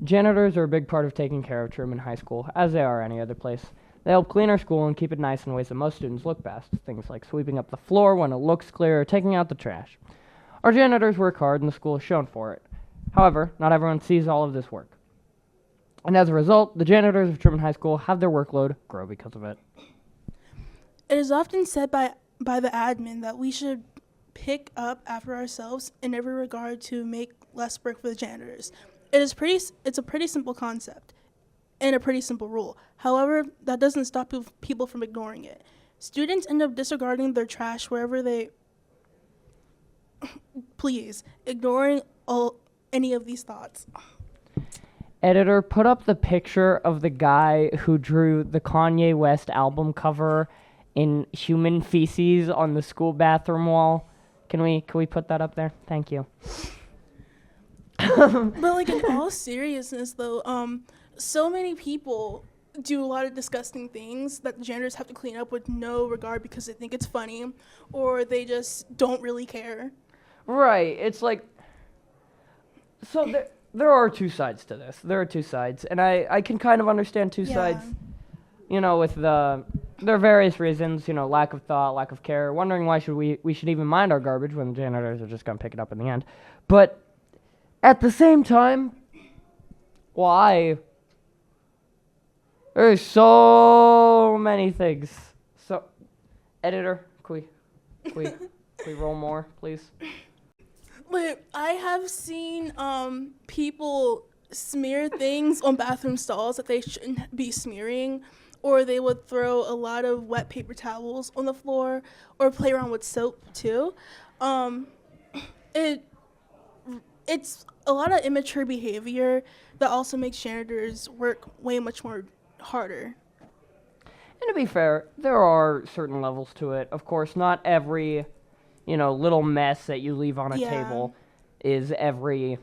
Janitors are a big part of taking care of Truman High School, as they are any other place. They help clean our school and keep it nice in ways that most students look best, things like sweeping up the floor when it looks clear or taking out the trash. Our janitors work hard and the school is shown for it. However, not everyone sees all of this work. And as a result, the janitors of Truman High School have their workload grow because of it. It is often said by the admin that we should pick up after ourselves in every regard to make less work for the janitors. It's a pretty simple concept and a pretty simple rule. However, that doesn't stop people from ignoring it. Students end up disregarding their trash wherever they please, ignoring any of these thoughts. Editor, put up the picture of the guy who drew the Kanye West album cover in human feces on the school bathroom wall. Can we put that up there? Thank you. But like in all seriousness though, so many people do a lot of disgusting things that the janitors have to clean up with no regard because they think it's funny or they just don't really care. Right. It's like, so there are two sides to this. There are two sides, and I can kind of understand two sides, with there are various reasons, lack of thought, lack of care, wondering why we should even mind our garbage when the janitors are just going to pick it up in the end. But at the same time, why? There's so many things. So, editor, can we roll more, please? Wait, I have seen people smear things on bathroom stalls that they shouldn't be smearing, or they would throw a lot of wet paper towels on the floor, or play around with soap too. It's a lot of immature behavior that also makes janitors work way much more harder. And to be fair, there are certain levels to it. Of course, not every, little mess that you leave on a table is every,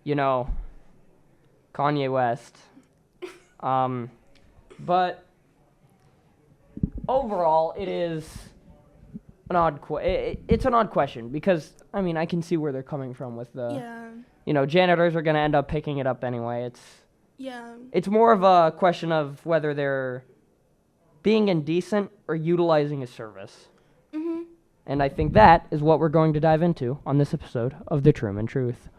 Kanye West. But overall, it is an odd it's an odd question because, I can see where they're coming from with the, janitors are going to end up picking it up anyway. It's more of a question of whether they're being indecent or utilizing a service. Mm-hmm. And I think that is what we're going to dive into on this episode of The Truman Truth.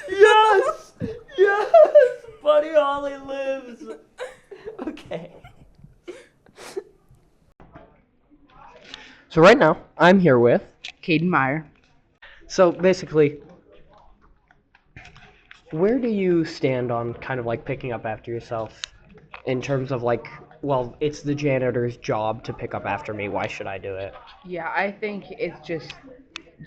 Yes! Yes! Buddy Holly lives! Okay. So right now, I'm here with Caden Meyer. So basically, where do you stand on kind of like picking up after yourself in terms of like, well, it's the janitor's job to pick up after me, why should I do it? Yeah, I think it's just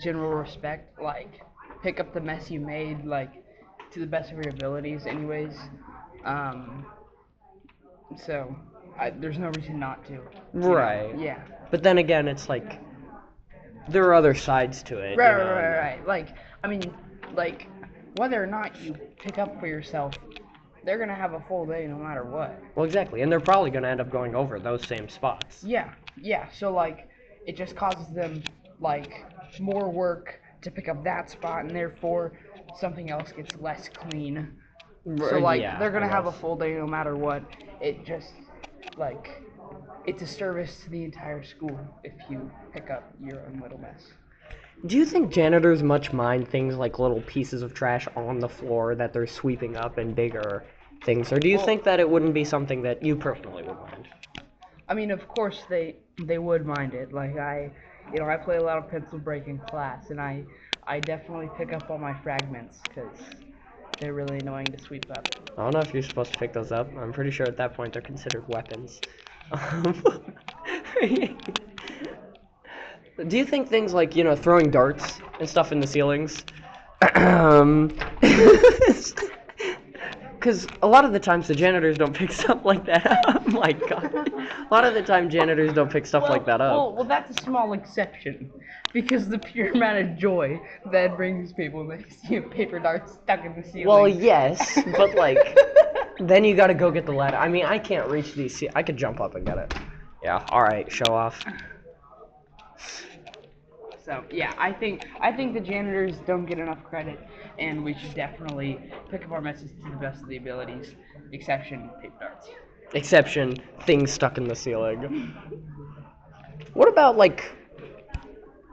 general respect, like, pick up the mess you made, like, to the best of your abilities anyways. So, there's no reason not to. Right. Yeah. But then again, it's like, there are other sides to it. Right. Like, whether or not you pick up for yourself, they're going to have a full day no matter what. Well, exactly. And they're probably going to end up going over those same spots. Yeah. So, like, it just causes them, like, more work to pick up that spot, and therefore something else gets less clean. So, like, they're going to have a full day no matter what. It just, like, it's a service to the entire school if you pick up your own little mess. Do you think janitors much mind things like little pieces of trash on the floor that they're sweeping up and bigger things? Or do you think that it wouldn't be something that you personally would mind? I mean, of course they would mind it. Like, I play a lot of pencil break in class, and I definitely pick up all my fragments because they're really annoying to sweep up. I don't know if you're supposed to pick those up. I'm pretty sure at that point they're considered weapons. Do you think things like, throwing darts and stuff in the ceilings? Because a lot of the times the janitors don't pick stuff like that up. Oh my god. A lot of the time janitors don't pick stuff like that up. Well, that's a small exception. Because the pure amount of joy that brings people when they see a paper dart stuck in the ceiling. Well, yes, but then you gotta go get the ladder. I can't reach these. I could jump up and get it. Yeah, alright, show off. So yeah, I think the janitors don't get enough credit, and we should definitely pick up our messes to the best of the abilities. Exception paper darts. Exception, things stuck in the ceiling. What about, like,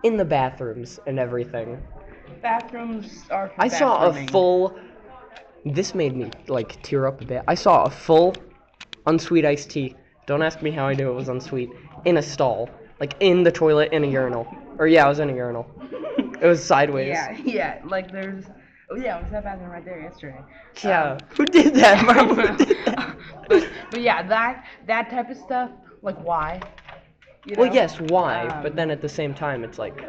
in the bathrooms and everything? Bathrooms are for I saw a bathrooming. full... This made me, like, tear up a bit. I saw a full unsweet iced tea. Don't ask me how I knew it was unsweet. In a stall. Like, in the toilet, in a urinal. Or, yeah, I was in a urinal. It was sideways. Yeah, like there's. Oh yeah, it was that bathroom right there yesterday. Yeah. Who did that, Mom? Who did that? but yeah, that type of stuff. Like why? You Well, know? yes, why? But Um, then at the same time, it's like...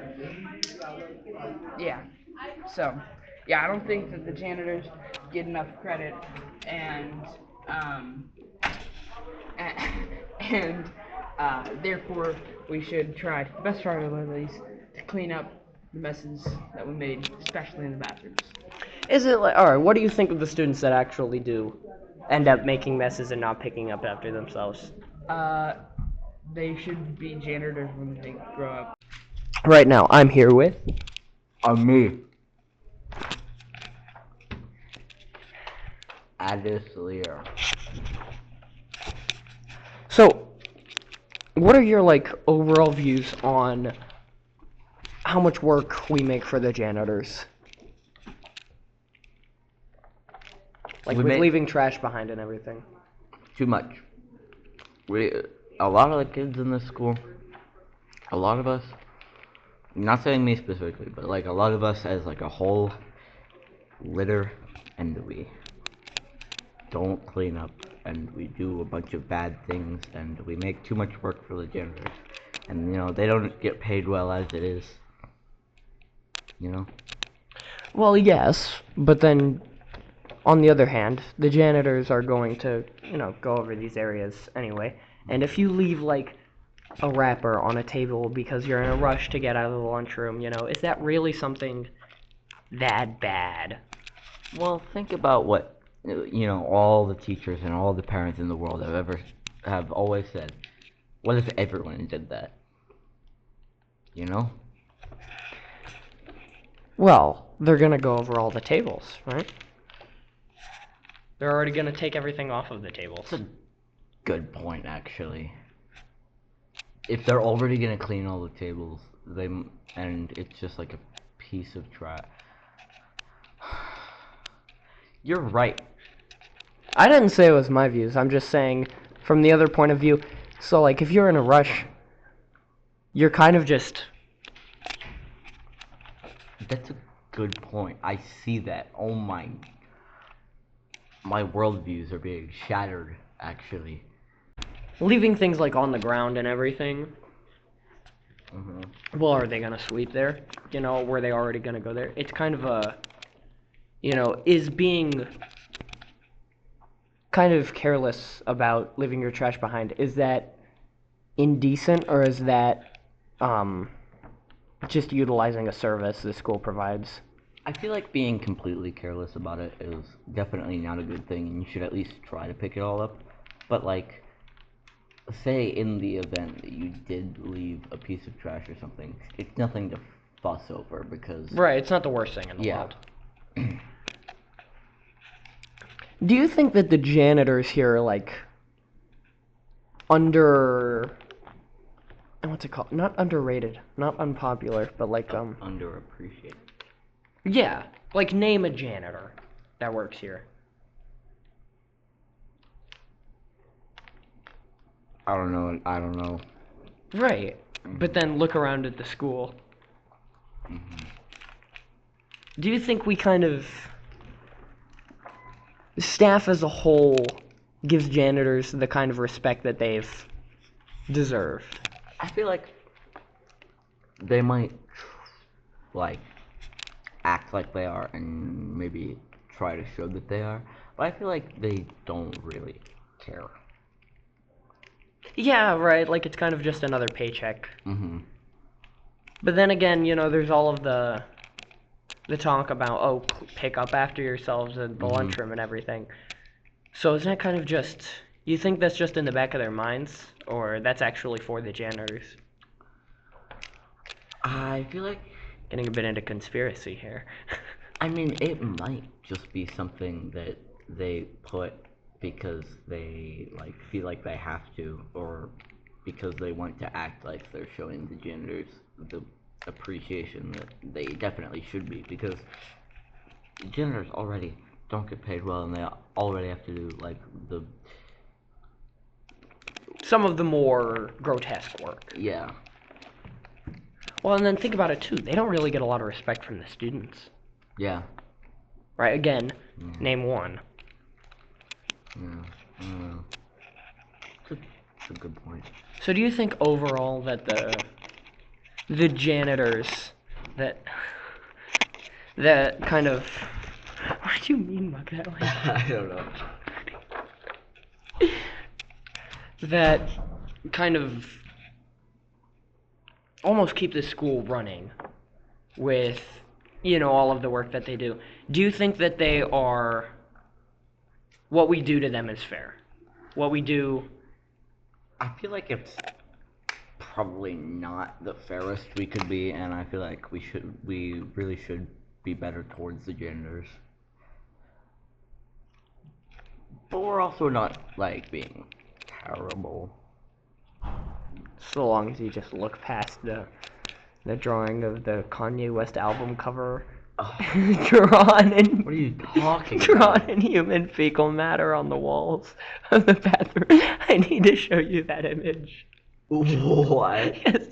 Yeah. So, yeah, I don't think that the janitors get enough credit, and um, and therefore we should try the best of our abilities to clean up the messes that we made, especially in the bathrooms. Is it like... Alright, what do you think of the students that actually do end up making messes and not picking up after themselves? Uh, they should be janitors when they grow up. Right now, I'm here with... Me. Addis Lear. So, what are your, like, overall views on how much work we make for the janitors? Like, We with make- leaving trash behind and everything. Too much. A lot of the kids in this school, a lot of us, not saying me specifically, but like a lot of us as like a whole litter, and we don't clean up, and we do a bunch of bad things, and we make too much work for the janitors, and they don't get paid well as it is. Well, yes, but then, on the other hand, the janitors are going to, go over these areas anyway. And if you leave, like, a wrapper on a table because you're in a rush to get out of the lunchroom, is that really something that bad? Well, think about what all the teachers and all the parents in the world have always said. What if everyone did that? Well, they're gonna go over all the tables, right? They're already gonna take everything off of the tables. That's a good point, actually. If they're already gonna clean all the tables, and it's just like a piece of trash. You're right. I didn't say it was my views. I'm just saying from the other point of view. So, like, if you're in a rush, you're kind of just... That's a good point. I see that. Oh my worldviews are being shattered, actually. leaving things, like, on the ground and everything. Well, are they gonna sweep there? Were they already gonna go there? It's kind of a... is being kind of careless about leaving your trash behind, is that indecent, or is that just utilizing a service the school provides? I feel like being completely careless about it is definitely not a good thing, and you should at least try to pick it all up. But, like, say in the event that you did leave a piece of trash or something, it's nothing to fuss over, because... Right, it's not the worst thing in the Yeah. world. Do you think that the janitors here are, like, what's it called? Not underrated, not unpopular, but like, Underappreciated. yeah, like, name a janitor that works here. I don't know. Right, but then look around at the school. Do you think we kind of... staff as a whole gives janitors the kind of respect that they've deserved? I feel like they might, like, act like they are and maybe try to show that they are, but I feel like they don't really care. Yeah, right, like, it's kind of just another paycheck. But then again, there's all of the talk about, pick up after yourselves at the lunchroom and everything. So isn't that kind of just... You think that's just in the back of their minds? Or that's actually for the janitors? I feel like, Getting a bit into conspiracy here. I mean, it might just be something that they put because they like feel like they have to, or because they want to act like they're showing the janitors the appreciation that they definitely should be, because janitors already don't get paid well, and they already have to do like the Some of the more grotesque work. yeah. Well, and then think about it too. They don't really get a lot of respect from the students. Yeah. Right? Again, name one. Yeah. It's a good point. So do you think overall that the janitors that kind of what do you mean by that? Like, I don't know. that kind of almost keep the school running with, all of the work that they do. Do you think that they are, what we do to them is fair? What we do, I feel like it's probably not the fairest we could be, and I feel like we really should be better towards the janitors. But we're also not like being terrible. so long as you just look past the drawing of the Kanye West album cover, drawn in What are you talking drawn about? in human fecal matter on the walls of the bathroom. I need to show you that image. What? Yes.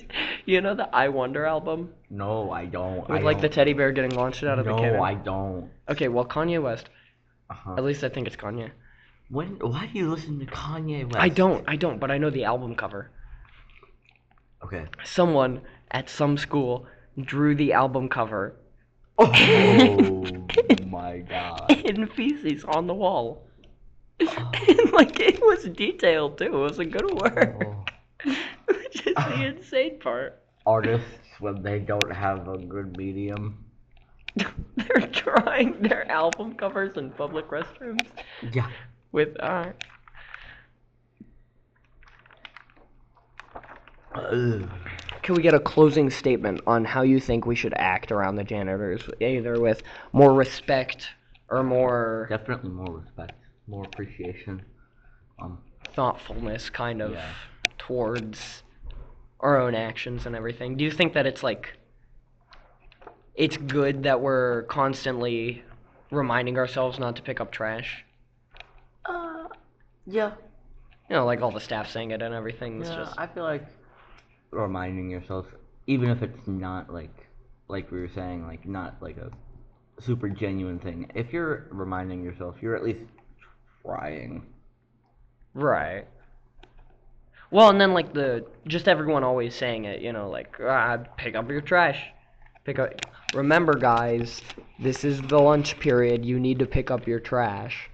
You know the I Wonder album? No, I don't. With like the teddy bear getting launched out of the cannon? No, I don't. Okay, well Kanye West, Uh-huh. at least I think it's Kanye. Why do you listen to Kanye West? I don't, but I know the album cover. Okay. Someone at some school drew the album cover Oh my god. in feces on the wall. And like it was detailed too. It was a good work. Oh. Which is the insane part. Artists, when they don't have a good medium. They're drawing their album covers in public restrooms Yeah. with Can we get a closing statement on how you think we should act around the janitors, either with more respect or more Definitely more respect, more appreciation. thoughtfulness, kind of, Yeah. towards our own actions and everything? Do you think that it's good that we're constantly reminding ourselves not to pick up trash? Yeah. Like all the staff saying it and everything. It's Yeah, just I feel like reminding yourself, even if it's not like we were saying, like not like a super genuine thing. If you're reminding yourself, you're at least trying. right. Well, and then like just everyone always saying it, like pick up your trash. Remember, guys, this is the lunch period. You need to pick up your trash.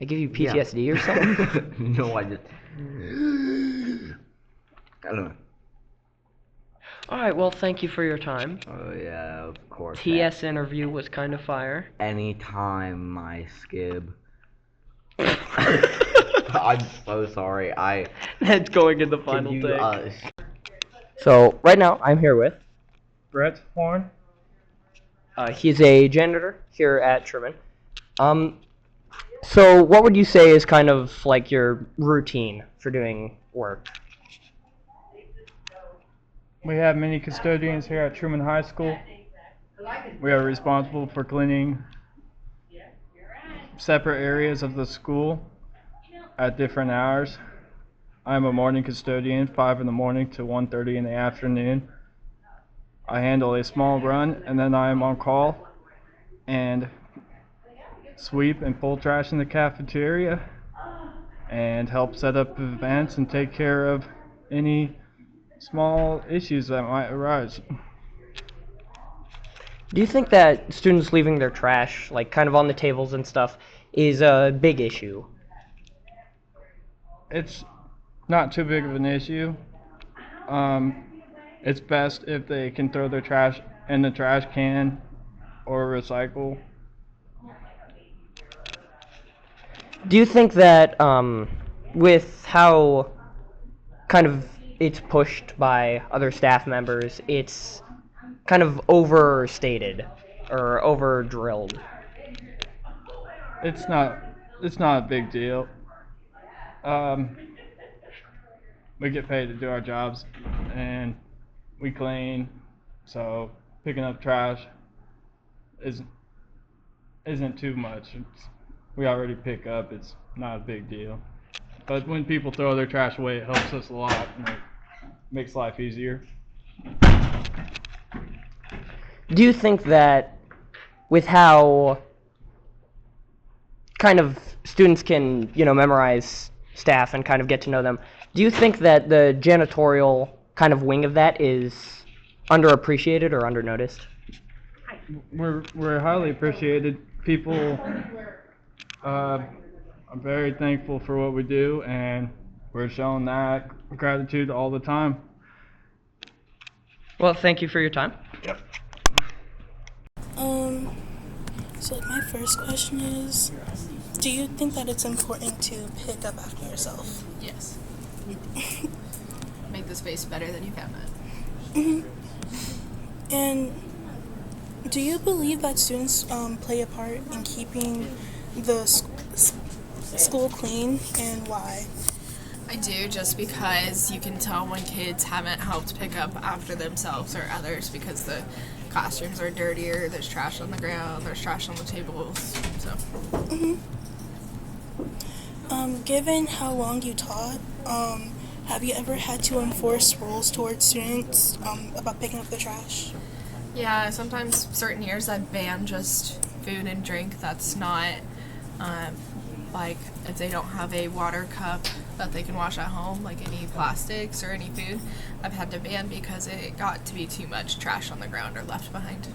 I give you PTSD or something? No, I just. I don't know. All right. Well, thank you for your time. Oh yeah, of course. TS interview was kind of fire. Anytime, my skib. I'm so sorry. That's going in the Can final you, take. So right now I'm here with Brett Horn. he's a janitor here at Truman. So what would you say is kind of like your routine for doing work? We have many custodians here at Truman High School. We are responsible for cleaning separate areas of the school at different hours. I'm a morning custodian, 5 in the morning to 1:30 in the afternoon. I handle a small run, and then I am on call and sweep and pull trash in the cafeteria and help set up events and take care of any small issues that might arise. Do you think that students leaving their trash, like kind of on the tables and stuff, is a big issue? It's not too big of an issue. It's best if they can throw their trash in the trash can or recycle. Do you think that with how kind of it's pushed by other staff members, it's kind of overstated or over drilled. It's not a big deal. We get paid to do our jobs, and we clean, so picking up trash isn't too much. We already pick up. It's not a big deal. But when people throw their trash away, it helps us a lot, and it makes life easier. Do you think that with how kind of students can, memorize staff and kind of get to know them, do you think that the janitorial kind of wing of that is underappreciated or undernoticed? We're highly appreciated. People are very thankful for what we do, and we're showing that gratitude all the time. Well, thank you for your time. Yep. So my first question is, do you think that it's important to pick up after yourself? Yes. Make the space better than you found it. And do you believe that students play a part in keeping the school clean, and why? I do, just because you can tell when kids haven't helped pick up after themselves or others because the classrooms are dirtier, there's trash on the ground, there's trash on the tables, so. Given how long you taught, have you ever had to enforce rules towards students about picking up the trash? Yeah, sometimes certain years I ban just food and drink that's not, like if they don't have a water cup that they can wash at home, like any plastics or any food, I've had to ban because it got to be too much trash on the ground or left behind.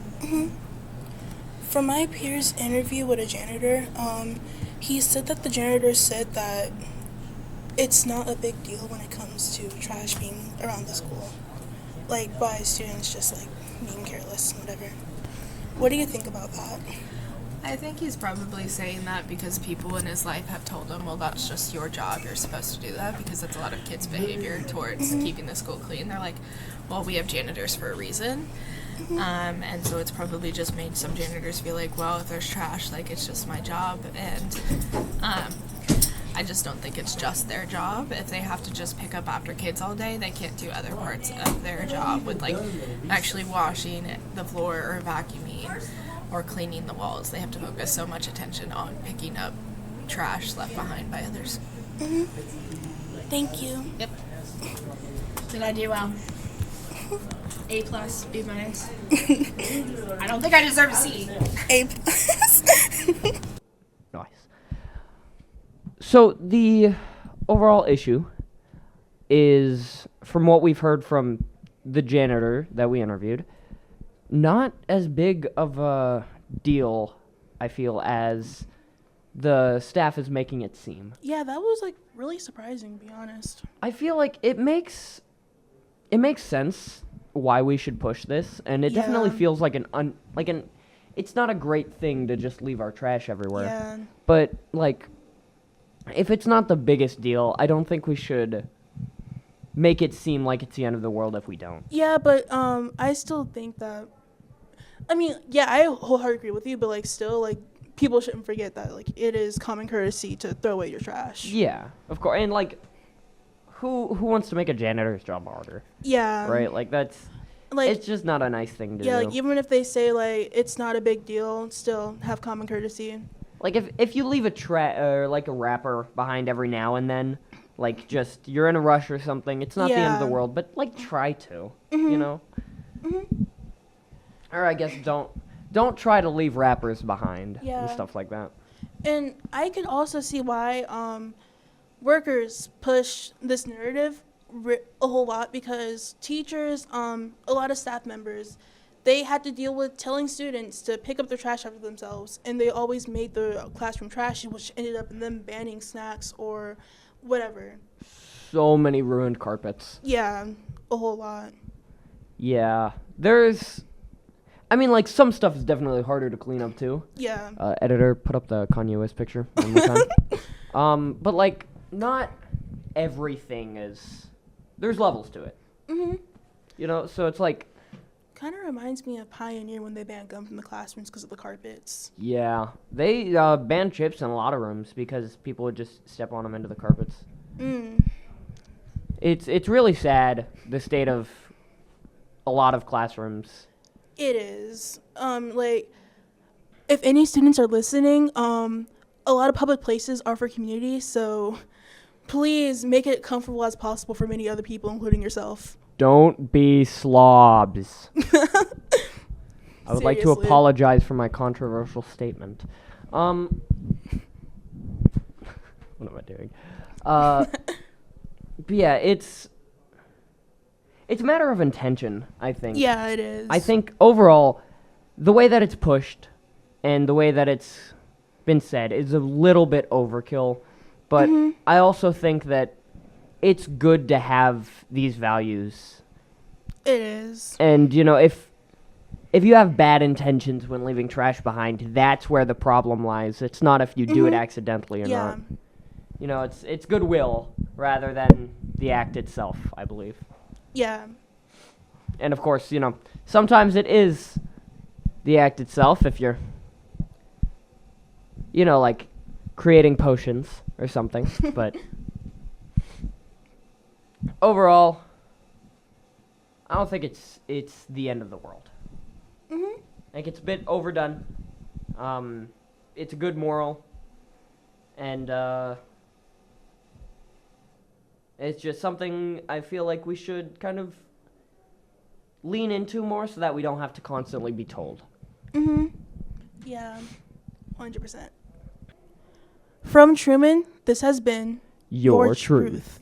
From my peer's interview with a janitor, he said that the janitor said that it's not a big deal when it comes to trash being around the school, like by students just like being careless and whatever. What do you think about that? I think he's probably saying that because people in his life have told him, well, that's just your job, you're supposed to do that, because that's a lot of kids' behavior towards keeping the school clean. They're like, well, we have janitors for a reason. And so it's probably just made some janitors feel like, well, if there's trash, like, it's just my job. And I just don't think it's just their job. If they have to just pick up after kids all day, they can't do other parts of their job with, like, actually washing the floor or vacuuming or cleaning the walls. They have to focus so much attention on picking up trash left behind by others. Thank you. Yep. Did I do well? A plus, B minus. I don't think I deserve a C. A+. Nice. So the overall issue is, from what we've heard from the janitor that we interviewed, not as big of a deal, I feel, as the staff is making it seem. Yeah, that was like really surprising, to be honest. I feel like it makes sense why we should push this, and it definitely feels like it's not a great thing to just leave our trash everywhere. Yeah. But like, if it's not the biggest deal, I don't think we should make it seem like it's the end of the world if we don't. Yeah, but I still think that, I mean, yeah, I wholeheartedly agree with you, but like still, like, people shouldn't forget that like it is common courtesy to throw away your trash. Yeah, of course. And like, who wants to make a janitor's job harder? Yeah. Right? Like, that's Like, it's just not a nice thing to yeah, do. like even if they say like it's not a big deal, still have common courtesy. Like, if you leave a wrapper behind every now and then, like, just you're in a rush or something, it's not the end of the Yeah. world, but like, try to, you know. Or I guess don't try to leave wrappers behind and Yeah. stuff like that. And I could also see why workers push this narrative a whole lot, because teachers, a lot of staff members, they had to deal with telling students to pick up their trash after themselves, and they always made the classroom trashy, which ended up in them banning snacks or whatever. So many ruined carpets. Yeah, a whole lot. Yeah, I mean, like, some stuff is definitely harder to clean up too. Yeah. Editor, put up the Kanye West picture one more time. But like, not everything is there's levels to it. Mm-hmm. You know, so it's like, Kind of reminds me of Pioneer when they banned gum from the classrooms because of the carpets. yeah, they banned chips in a lot of rooms because people would just step on them into the carpets. Mm. It's really sad, the state of a lot of classrooms. It is. Like, if any students are listening, a lot of public places are for community, so please make it comfortable as possible for many other people, including yourself. Don't be slobs. I would like to Seriously. apologize for my controversial statement. What am I doing? But yeah, it's a matter of intention, I think. Yeah, it is. I think overall, the way that it's pushed and the way that it's been said is a little bit overkill, but I also think that it's good to have these values. It is. And, you know, if you have bad intentions when leaving trash behind, that's where the problem lies. It's not if you do it accidentally or Yeah. not. You know, it's goodwill rather than the act itself, I believe. Yeah. And of course, you know, sometimes it is the act itself if you're, you know, like creating potions or something. But overall, I don't think it's the end of the world. Mhm. I think it's a bit overdone. It's a good moral, and it's just something I feel like we should kind of lean into more so that we don't have to constantly be told. Mhm. Yeah. 100%. From Truman, this has been Your truth.